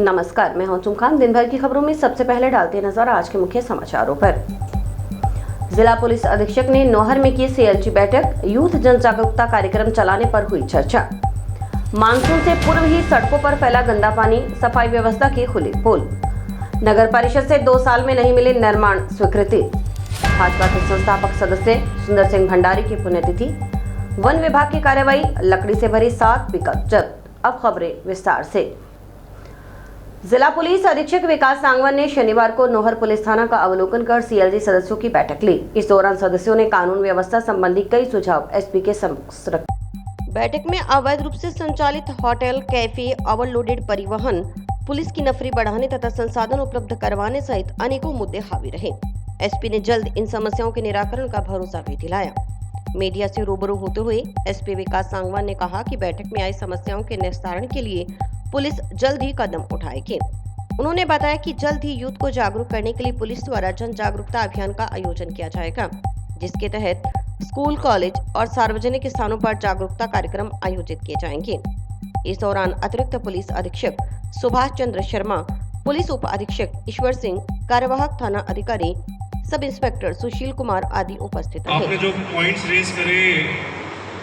नमस्कार, मैं हूं तुम खान। दिन भर की खबरों में सबसे पहले डालते नजर आज के मुख्य समाचारों पर। जिला पुलिस अधीक्षक ने नौहर में की सीएलजी बैठक, यूथ जन जागरूकता कार्यक्रम चलाने पर हुई चर्चा। मानसून से पूर्व ही सड़कों पर फैला गंदा पानी, सफाई व्यवस्था की खुली पोल। नगर परिषद से 2 साल में नहीं मिली निर्माण स्वीकृति। भाजपा के संस्थापक सदस्य सुंदर सिंह भंडारी की पुण्यतिथि। वन विभाग की कार्रवाई, लकड़ी से भरी 7 पिकअप जब्त। अब खबरें विस्तार से। जिला पुलिस अधीक्षक विकास सांगवान ने शनिवार को नौहर पुलिस थाना का अवलोकन कर सीएलजी सदस्यों की बैठक ली। इस दौरान सदस्यों ने कानून व्यवस्था संबंधी कई सुझाव एसपी के समक्ष रखे। बैठक में अवैध रूप से संचालित होटल, कैफे, ओवरलोडेड परिवहन, पुलिस की नफरी बढ़ाने तथा संसाधन उपलब्ध करवाने सहित अनेकों मुद्दे हावी रहे। एसपी ने जल्द इन समस्याओं के निराकरण का भरोसा भी दिलाया। मीडिया से रूबरू होते हुए एसपी विकास सांगवान ने कहा कि बैठक में आई समस्याओं के निस्तारण के लिए पुलिस जल्द ही कदम उठाएगी। उन्होंने बताया कि जल्द ही यूथ को जागरूक करने के लिए पुलिस द्वारा जन जागरूकता अभियान का आयोजन किया जाएगा, जिसके तहत स्कूल, कॉलेज और सार्वजनिक स्थानों पर जागरूकता कार्यक्रम आयोजित किए जाएंगे। इस दौरान अतिरिक्त पुलिस अधीक्षक सुभाष चंद्र शर्मा, पुलिस उप अधीक्षक ईश्वर सिंह, कार्यवाहक थाना अधिकारी सब इंस्पेक्टर सुशील कुमार आदि उपस्थित रहे। आपने जो पॉइंट्स रेज करे,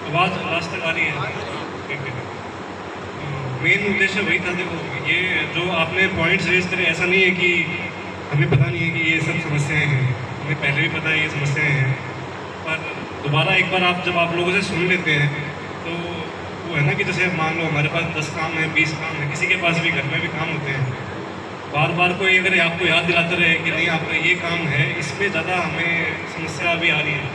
आवाज आज तक आ रही है। मेन उद्देश्य वही था। देखो, ये जो आपने पॉइंट्स रेज करे, ऐसा नहीं है कि हमें पता नहीं है कि ये सब समस्याएं हैं, हमें पहले भी पता है ये समस्याएं हैं, पर दोबारा एक बार जब आप लोगों से सुन लेते हैं तो वो है ना कि जैसे मान लो हमारे पास 10 काम है, 20 काम है, किसी के पास भी घर में भी काम होते हैं, बार बार कोई अगर आपको याद दिलाते रहे कि नहीं आपका ये काम है, इसमें ज़्यादा हमें समस्या अभी आ रही है,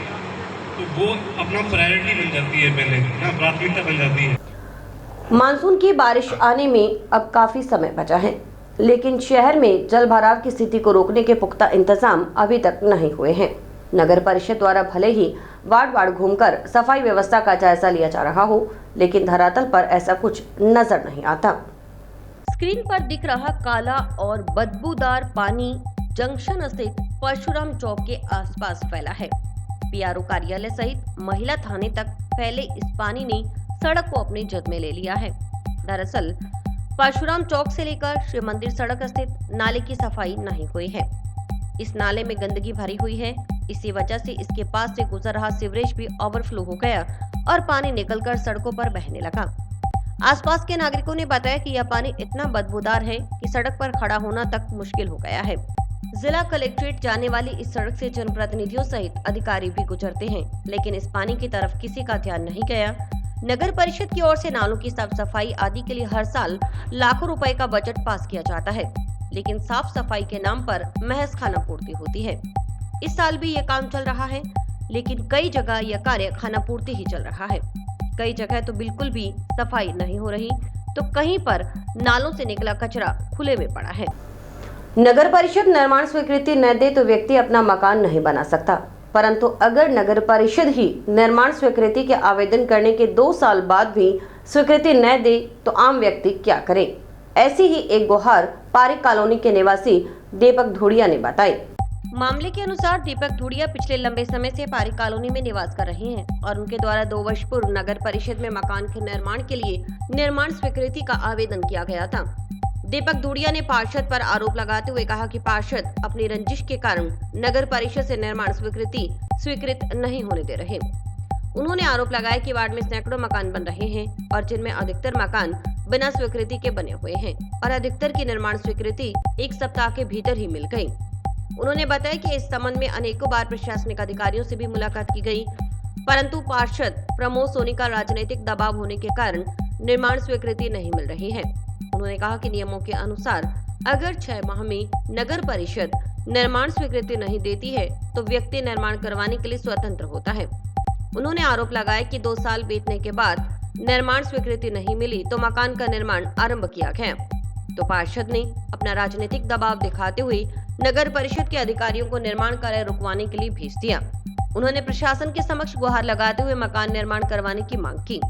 तो वो अपना प्रायोरिटी बन जाती है, पहले ना प्राथमिकता बन जाती है। मानसून की बारिश आने में अब काफी समय बचा है, लेकिन शहर में जल भराव की स्थिति को रोकने के पुख्ता इंतजाम अभी तक नहीं हुए हैं। नगर परिषद द्वारा भले ही वार्ड घूमकर सफाई व्यवस्था का जायजा लिया जा रहा हो, लेकिन धरातल पर ऐसा कुछ नजर नहीं आता। स्क्रीन पर दिख रहा काला और बदबूदार पानी जंक्शन स्थित परशुराम चौक के आसपास फैला है। पीआरओ कार्यालय सहित महिला थाने तक फैले इस पानी ने सड़क को अपनी जद में ले लिया है। दरअसल परशुराम चौक से लेकर शिव मंदिर सड़क स्थित नाले की सफाई नहीं हुई है। इस नाले में गंदगी भरी हुई है। इसी वजह से इसके पास से गुजर रहा सीवरेज भी ओवरफ्लो हो गया और पानी निकलकर सड़कों पर बहने लगा। आसपास के नागरिकों ने बताया कि यह पानी इतना बदबूदार है कि सड़क पर खड़ा होना तक मुश्किल हो गया है। जिला कलेक्ट्रेट जाने वाली इस सड़क से जनप्रतिनिधियों सहित अधिकारी भी गुजरते हैं, लेकिन इस पानी की तरफ किसी का ध्यान नहीं गया। नगर परिषद की ओर से नालों की साफ सफाई आदि के लिए हर साल लाखों रुपए का बजट पास किया जाता है, लेकिन साफ सफाई के नाम पर महज खानापूर्ति होती है। इस साल भी ये काम चल रहा है, लेकिन कई जगह यह कार्य खानापूर्ति ही चल रहा है। कई जगह तो बिल्कुल भी सफाई नहीं हो रही, तो कहीं पर नालों से निकला कचरा खुले में पड़ा है। नगर परिषद निर्माण स्वीकृति न दे तो व्यक्ति अपना मकान नहीं बना सकता, परंतु अगर नगर परिषद ही निर्माण स्वीकृति के आवेदन करने के 2 साल बाद भी स्वीकृति न दे तो आम व्यक्ति क्या करे। ऐसी ही एक गुहार पारिक कॉलोनी के निवासी दीपक धुड़िया ने बताई। मामले के अनुसार दीपक धुड़िया पिछले लंबे समय से पारिक कॉलोनी में निवास कर रहे हैं और उनके द्वारा 2 वर्ष पूर्व नगर परिषद में मकान के निर्माण के लिए निर्माण स्वीकृति का आवेदन किया गया था। दीपक धुड़िया ने पार्षद पर आरोप लगाते हुए कहा कि पार्षद अपनी रंजिश के कारण नगर परिषद से निर्माण स्वीकृति स्वीकृत नहीं होने दे रहे। उन्होंने आरोप लगाया कि वार्ड में सैकड़ों मकान बन रहे हैं और जिनमें अधिकतर मकान बिना स्वीकृति के बने हुए हैं और अधिकतर की निर्माण स्वीकृति 1 सप्ताह के भीतर ही मिल गई। उन्होंने बताया कि इस संबंध में अनेकों बार प्रशासनिक अधिकारियों से भी मुलाकात की गई, परंतु पार्षद प्रमोद सोनी का राजनीतिक दबाव होने के कारण निर्माण स्वीकृति नहीं मिल रही है। उन्होंने कहा कि नियमों के अनुसार अगर 6 माह में नगर परिषद निर्माण स्वीकृति नहीं देती है तो व्यक्ति निर्माण करवाने के लिए स्वतंत्र होता है। उन्होंने आरोप लगाया कि 2 साल बीतने के बाद निर्माण स्वीकृति नहीं मिली तो मकान का निर्माण आरंभ किया गया, तो पार्षद ने अपना राजनीतिक दबाव दिखाते हुए नगर परिषद के अधिकारियों को निर्माण कार्य रुकवाने के लिए भेज दिया। उन्होंने प्रशासन के समक्ष गुहार लगाते हुए मकान निर्माण करवाने की मांग की।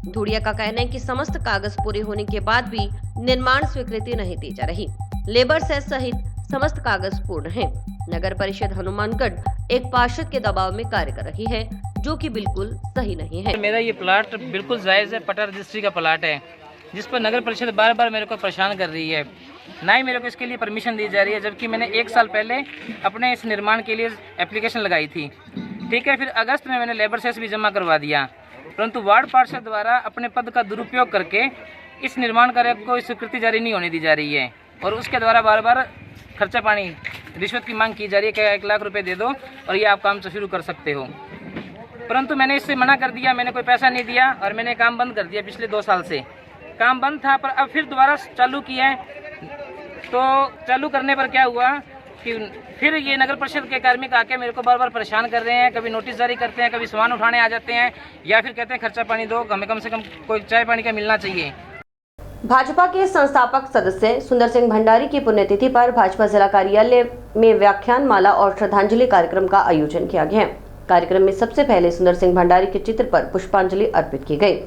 धुड़िया का कहना है कि समस्त कागज पूरे होने के बाद भी निर्माण स्वीकृति नहीं दी जा रही। लेबर सेस सहित समस्त कागज पूर्ण हैं। नगर परिषद हनुमानगढ़ एक पार्षद के दबाव में कार्य कर रही है, जो कि बिल्कुल सही नहीं है। मेरा ये प्लाट बिल्कुल जायज है, पटा रजिस्ट्री का प्लाट है। जिस पर नगर परिषद बार बार मेरे को परेशान कर रही है। ना ही मेरे को इसके लिए परमिशन दी जा रही है, जबकि मैंने 1 साल पहले अपने इस निर्माण के लिए एप्लीकेशन लगाई थी। ठीक है, फिर अगस्त में मैंने लेबर सेस भी जमा करवा दिया, परंतु वार्ड पार्षद द्वारा अपने पद का दुरुपयोग करके इस निर्माण कार्य को स्वीकृति जारी नहीं होने दी जा रही है और उसके द्वारा बार बार खर्चा पानी रिश्वत की मांग की जा रही है कि 1 लाख रुपए दे दो और ये आप काम शुरू कर सकते हो। परंतु मैंने इससे मना कर दिया, मैंने कोई पैसा नहीं दिया और मैंने काम बंद कर दिया। पिछले 2 साल से काम बंद था, पर अब फिर दोबारा चालू किया है। तो चालू करने पर क्या हुआ कि फिर ये नगर परिषद के कार्मिक आके मेरे को बार बार परेशान कर रहे हैं। कभी नोटिस जारी करते हैं, कभी सामान उठाने आ जाते हैं, या फिर कहते हैं खर्चा पानी दो, हमें कम से कम कोई चाय पानी का मिलना चाहिए। भाजपा के संस्थापक सदस्य सुंदर सिंह भंडारी की पुण्यतिथि पर भाजपा जिला कार्यालय में व्याख्यान माला और श्रद्धांजलि कार्यक्रम का आयोजन किया गया। कार्यक्रम में सबसे पहले सुंदर सिंह भंडारी के चित्र पर पुष्पांजलि अर्पित की गई।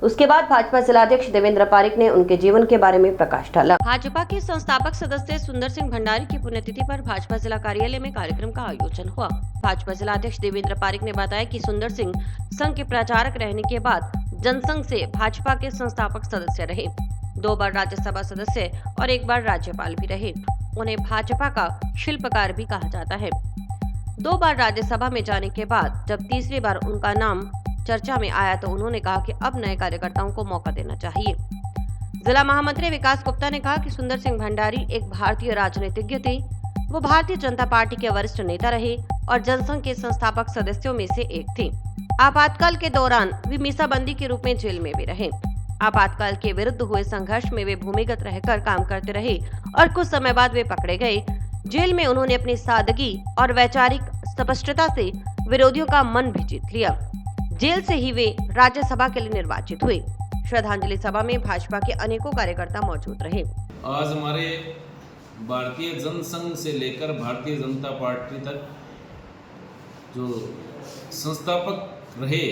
उसके बाद भाजपा जिलाध्यक्ष देवेंद्र पारिक ने उनके जीवन के बारे में प्रकाश डाला। भाजपा के संस्थापक सदस्य सुंदर सिंह भंडारी की पुण्यतिथि पर भाजपा जिला कार्यालय में कार्यक्रम का आयोजन हुआ। भाजपा जिलाध्यक्ष देवेंद्र पारिक ने बताया कि सुंदर सिंह संघ के प्रचारक रहने के बाद जनसंघ से भाजपा के संस्थापक सदस्य रहे, 2 बार राज्यसभा सदस्य और 1 बार राज्यपाल भी रहे। उन्हें भाजपा का शिल्पकार भी कहा जाता है। 2 बार राज्यसभा में जाने के बाद जब तीसरी बार उनका नाम चर्चा में आया तो उन्होंने कहा कि अब नए कार्यकर्ताओं को मौका देना चाहिए। जिला महामंत्री विकास गुप्ता ने कहा कि सुंदर सिंह भंडारी एक भारतीय राजनीतिज्ञ थे। वो भारतीय जनता पार्टी के वरिष्ठ नेता रहे और जनसंघ के संस्थापक सदस्यों में से एक थे। आपातकाल के दौरान वे मीसाबंदी के रूप में जेल में भी रहे। आपातकाल के विरुद्ध हुए संघर्ष में वे भूमिगत रहकर काम करते रहे और कुछ समय बाद वे पकड़े गए। जेल में उन्होंने अपनी सादगी और वैचारिक स्पष्टता से विरोधियों का मन भी जीत लिया। जेल से ही वे राज्यसभा के लिए निर्वाचित हुए। श्रद्धांजलि सभा में भाजपा के अनेकों कार्यकर्ता मौजूद रहे। आज हमारे भारतीय जनसंघ से लेकर भारतीय जनता पार्टी तक जो संस्थापक रहे,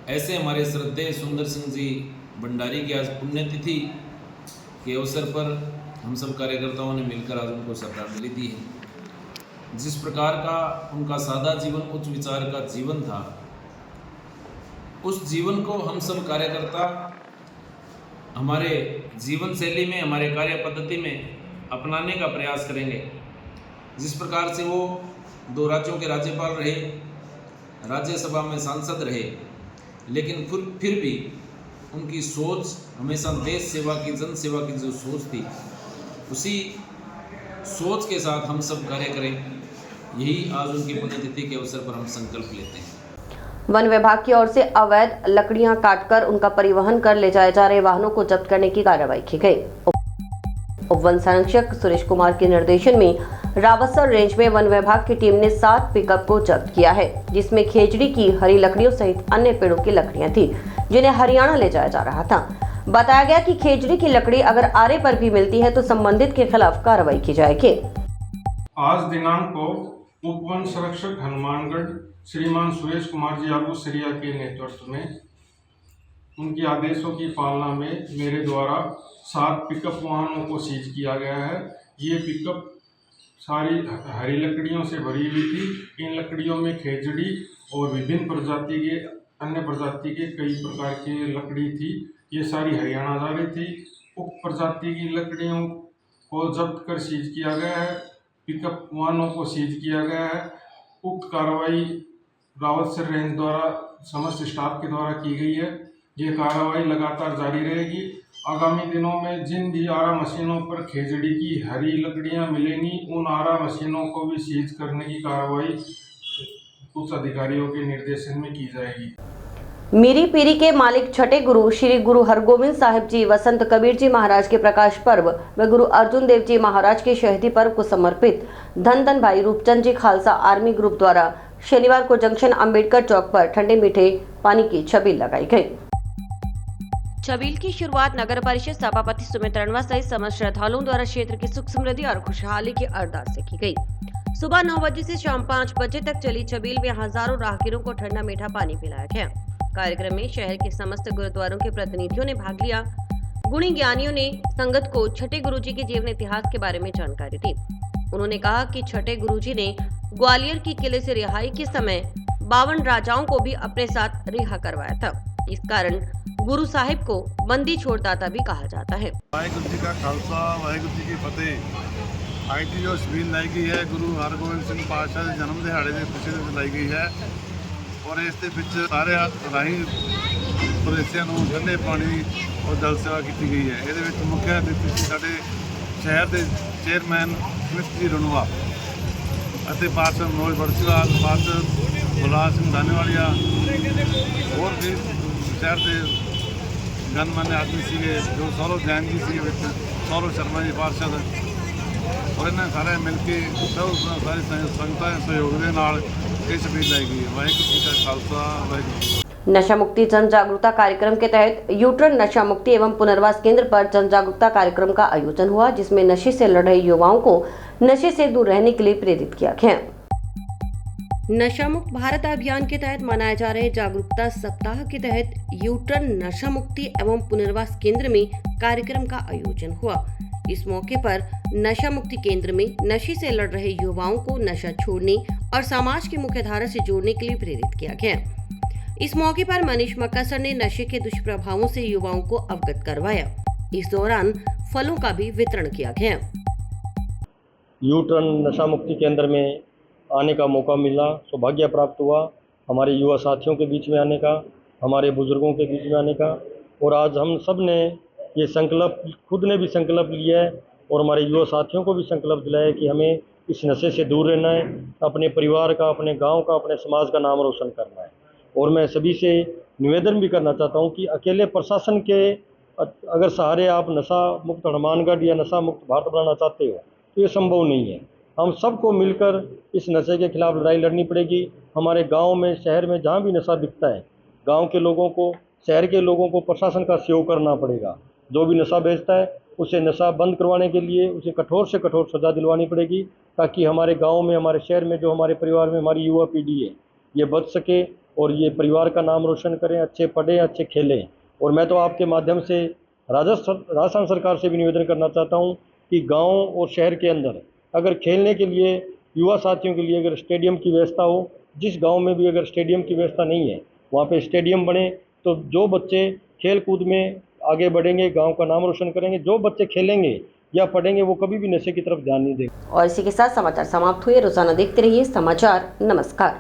ऐसे हमारे श्रद्धेय सुंदर सिंह जी भंडारी की आज पुण्यतिथि के अवसर पर हम सब कार्यकर्ताओं ने मिलकर आज उनको श्रद्धांजलि दी है। जिस प्रकार का उनका सादा जीवन, उच्च विचार का जीवन था, उस जीवन को हम सब कार्यकर्ता हमारे जीवन शैली में, हमारे कार्य पद्धति में अपनाने का प्रयास करेंगे। जिस प्रकार से वो 2 राज्यों के राज्यपाल रहे, राज्यसभा में सांसद रहे, लेकिन फिर भी उनकी सोच हमेशा देश सेवा की, जन सेवा की जो सोच थी, उसी सोच के साथ हम सब कार्य करें। यही आज उनकी पुण्यतिथि के अवसर पर हम संकल्प लेते हैं। वन विभाग की ओर से अवैध लकड़ियां काटकर उनका परिवहन कर ले जाए जा रहे वाहनों को जब्त करने की कार्रवाई की गई। उप वन संरक्षक सुरेश कुमार के निर्देशन में रावतसर रेंज में वन विभाग की टीम ने 7 पिकअप को जब्त किया है, जिसमें खेजड़ी की हरी लकड़ियों सहित अन्य पेड़ों की लकड़ियां थी, जिन्हें हरियाणा ले जाया जा रहा था। बताया गया कि खेजड़ी की लकड़ी अगर आरे पर भी मिलती है तो संबंधित के खिलाफ कार्रवाई की जाएगी। आज दिनांक को उप वन संरक्षक हनुमानगढ़ श्रीमान सुरेश कुमार जी आलू सरिया के नेतृत्व में उनके आदेशों की पालना में मेरे द्वारा 7 पिकअप वाहनों को सीज किया गया है। ये पिकअप सारी हरी लकड़ियों से भरी हुई थी। इन लकड़ियों में खेजड़ी और विभिन्न प्रजाति के अन्य प्रजाति के कई प्रकार की लकड़ी थी। ये सारी हरियाणा जा रही थी। उक्त प्रजाति की लकड़ियों को जब्त कर सीज किया गया है। पिकअप वाहनों को सीज किया गया है। उक्त कार्रवाई रावतसर रेंज द्वारा समस्त स्टाफ के द्वारा की गई है। ये कार्रवाई लगातार जारी रहेगी। आगामी दिनों में जिन भी आरा मशीनों पर खेजड़ी की हरी लकड़ियां मिलेंगी, उन आरा मशीनों को भी सीज करने की कार्रवाई उच्च अधिकारियों के निर्देशन में की जाएगी। मीरी पीरी के मालिक छठे गुरु श्री गुरु हरगोविंद साहिब जी वसंत कबीर जी महाराज के प्रकाश पर्व व गुरु अर्जुन देव जी महाराज के शहीदी पर्व को समर्पित धन धन भाई रूपचंद जी खालसा आर्मी ग्रुप द्वारा शनिवार को जंक्शन अंबेडकर चौक पर ठंडे मीठे पानी की छबील लगाई गई। छबील की शुरुआत नगर परिषद सभापति सुमित रणवा सहित समस्त श्रद्धालुओं द्वारा क्षेत्र की सुख समृद्धि और खुशहाली की अरदास से की गई। सुबह 9 बजे से शाम 5 बजे तक चली छबील में हजारों राहगीरों को ठंडा मीठा पानी पिलाया गया। कार्यक्रम में शहर के समस्त गुरुद्वारों के प्रतिनिधियों ने भाग लिया। गुणी ज्ञानियों ने संगत को छठे गुरुजी के जीवन इतिहास के बारे में जानकारी दी। उन्होंने कहा कि छठे गुरुजी ने ग्वालियर की किले से रिहाई के समय 52 राजाओं को भी अपने साथ रिहा करवाया था। इस कारण गुरु साहिब को बंदी छोड़दाता भी कहा जाता है। वाहिगुरू जी का खालसा वाहिगुरू जी की फतेह। ਅੱਜ ਦੀ ਜੋ ਛਬੀਲ ਲਾਈ ਗਈ ਹੈ ਗੁਰੂ ਹਰਗੋਬਿੰਦ ਸਿੰਘ ਪਾਤਸ਼ਾਹ ਦੇ ਜਨਮ ਦਿਹਾੜੇ ਦੇ ਖੁਸ਼ੀ ਵਿੱਚ ਲਾਈ ਗਈ ਹੈ ਔਰ ਇਸ ਦੇ ਵਿੱਚ ਸਾਰੇ ਰਾਹੀਂ ਪ੍ਰਦੇਸ਼ਾਂ ਨੂੰ ਠੰਡੇ ਪਾਣੀ ਔਰ ਜਲ ਸੇਵਾ ਕੀਤੀ ਗਈ ਹੈ। ਇਹਦੇ ਵਿੱਚ ਮੁੱਖ ਅਤਿਥੀ ਸੀ ਸਾਡੇ ਸ਼ਹਿਰ ਦੇ ਚੇਅਰਮੈਨ ਸਮਿਤ ਜੀ ਰਣਵਾ ਅਤੇ ਪਾਤਸ਼ਾਹ ਮਨੋਜ ਬੜਸੀਵਾਲ, ਪਾਤਸ਼ਾਹ ਬਲਰਾਜ ਸਿੰਘ ਧਾਨੀਵਾਲੀਆ ਹੋਰ ਵੀ ਸ਼ਹਿਰ ਦੇ ਗਣਮਾन्य ਆਦਮੀ ਸੀਗੇ ਜੋ ਸੌਰਵ ਜੈਨ ਜੀ ਸੀਗੇ ਵਿੱਚ ਸੌਰਵ ਸ਼ਰਮਾ ਜੀ ਪਾਰਸ਼ਦ और इन्हें सारे मिलके सब सारी संगतां दे सहयोग दे नाल ये छबील लाई गई है। वाहिगुरू जी का खालसा वाहिगुरू। नशा मुक्ति जन जागरूकता कार्यक्रम के तहत यूट्रन नशा मुक्ति एवं पुनर्वास केंद्र पर जन जागरूकता कार्यक्रम का आयोजन हुआ, जिसमें नशे से लड़ रहे युवाओं को नशे से दूर रहने के लिए प्रेरित किया गया। नशा मुक्त भारत अभियान के तहत मनाए जा रहे जागरूकता सप्ताह के तहत यूट्रन नशा मुक्ति एवं पुनर्वास केंद्र में कार्यक्रम का आयोजन हुआ। इस मौके पर नशा मुक्ति केंद्र में नशे से लड़ रहे युवाओं को नशा छोड़ने और समाज की मुख्य धारा से जोड़ने के लिए प्रेरित किया गया। इस मौके पर मनीष मक्कासर ने नशे के दुष्प्रभावों से युवाओं को अवगत करवाया। इस दौरान फलों का भी वितरण किया गया। यूट्रन नशा मुक्ति केंद्र में आने का मौका मिला, सौभाग्य प्राप्त हुआ हमारे युवा साथियों के बीच में आने का, हमारे बुजुर्गों के बीच में आने का। और आज हम सब ने ये संकल्प, खुद ने भी संकल्प लिया है और हमारे युवा साथियों को भी संकल्प दिलाया है कि हमें इस नशे से दूर रहना है, अपने परिवार का, अपने गांव का, अपने समाज का नाम रोशन करना है। और मैं सभी से निवेदन भी करना चाहता हूं कि अकेले प्रशासन के अगर सहारे आप नशा मुक्त हनुमानगढ़ या नशा मुक्त भारत बनाना चाहते हो तो ये संभव नहीं है। हम सबको मिलकर इस नशे के खिलाफ लड़ाई लड़नी पड़ेगी। हमारे गाँव में, शहर में जहाँ भी नशा बिकता है, गाँव के लोगों को, शहर के लोगों को प्रशासन का सहयोग करना पड़ेगा। जो भी नशा बेचता है उसे नशा बंद करवाने के लिए उसे कठोर से कठोर सज़ा दिलवानी पड़ेगी, ताकि हमारे गांव में, हमारे शहर में, जो हमारे परिवार में हमारी युवा पीढ़ी है ये बच सके और ये परिवार का नाम रोशन करें, अच्छे पढ़ें, अच्छे खेलें। और मैं तो आपके माध्यम से राजस्थान सरकार से भी निवेदन करना चाहता हूँ कि गाँव और शहर के अंदर अगर खेलने के लिए युवा साथियों के लिए अगर स्टेडियम की व्यवस्था हो, जिस गाँव में भी अगर स्टेडियम की व्यवस्था नहीं है वहाँ पर स्टेडियम बने, तो जो बच्चे खेल कूद में आगे बढ़ेंगे, गांव का नाम रोशन करेंगे। जो बच्चे खेलेंगे या पढ़ेंगे वो कभी भी नशे की तरफ ध्यान नहीं देंगे। और इसी के साथ समाचार समाप्त हुए। रोजाना देखते रहिए समाचार। नमस्कार।